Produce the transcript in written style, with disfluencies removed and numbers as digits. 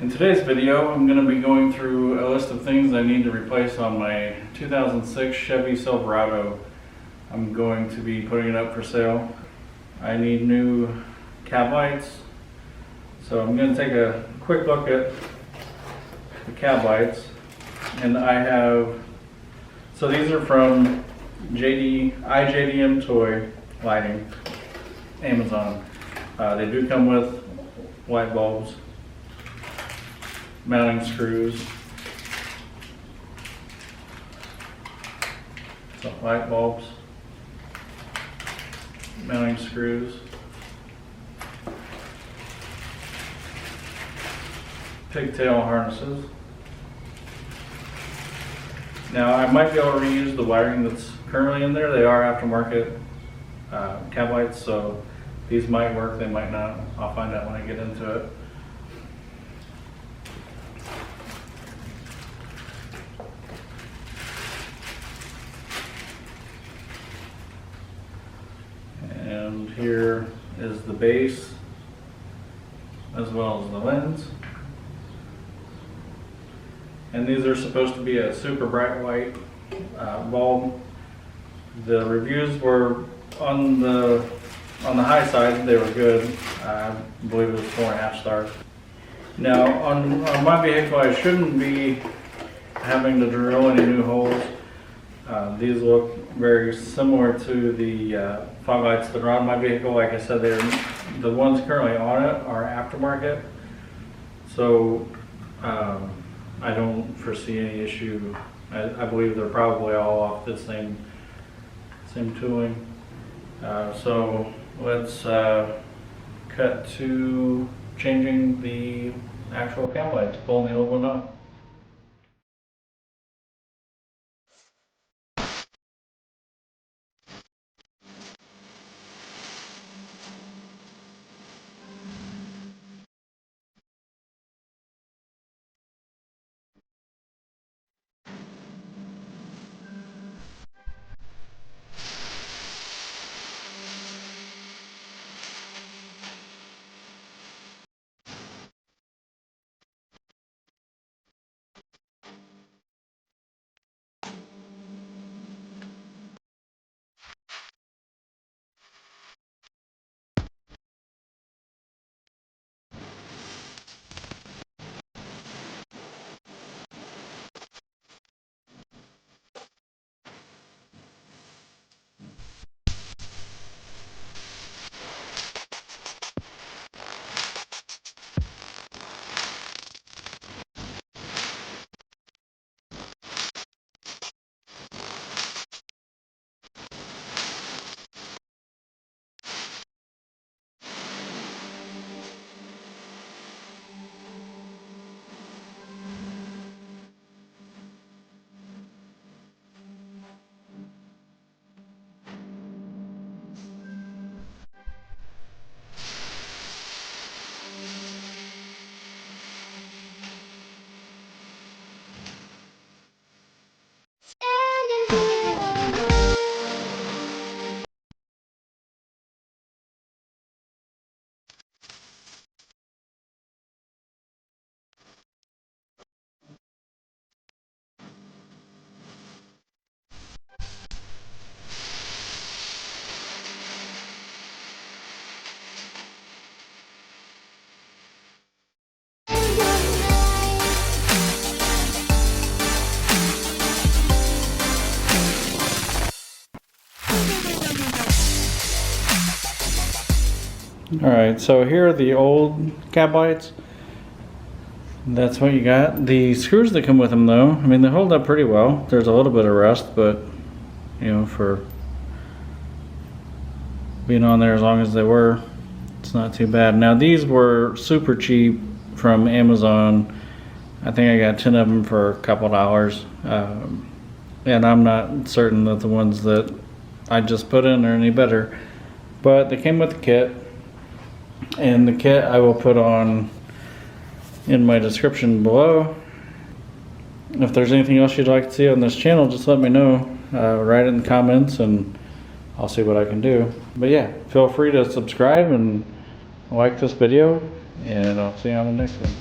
In today's video, I'm going to be going through a list of things I need to replace on my 2006 Chevy Silverado. I'm going to be putting it up for sale. I need new cab lights, so I'm going to take a quick look at the cab lights. And I have, so these are from iJDMTOY lighting, Amazon. They do come with light bulbs, mounting screws, so light bulbs, mounting screws, pigtail harnesses. Now I might be able to reuse the wiring that's currently in there. They are aftermarket cab lights, so these might work, they might not. I'll find out when I get into it. And here is the base as well as the lens. And these are supposed to be a super bright white bulb. The reviews were on the high side, they were good. I believe it was 4.5 stars. Now on my vehicle, I shouldn't be having to drill any new holes. These look very similar to the fog lights that are on my vehicle. Like I said, the ones currently on it are aftermarket, so I don't foresee any issue. I believe they're probably all off the same tooling. So let's cut to changing the actual cab lights, pulling the old one off. Alright, so here are the old cab lights. That's what you got. The screws that come with them though, I mean, they hold up pretty well. There's a little bit of rust, but you know, for being on there as long as they were, it's not too bad. Now these were super cheap from Amazon. I think I got 10 of them for a couple dollars. And I'm not certain that the ones that I just put in are any better. But they came with the kit. And the kit I will put on in my description below. If there's anything else you'd like to see on this channel, just let me know. Write it in the comments and I'll see what I can do. But yeah, feel free to subscribe and like this video, and I'll see you on the next one.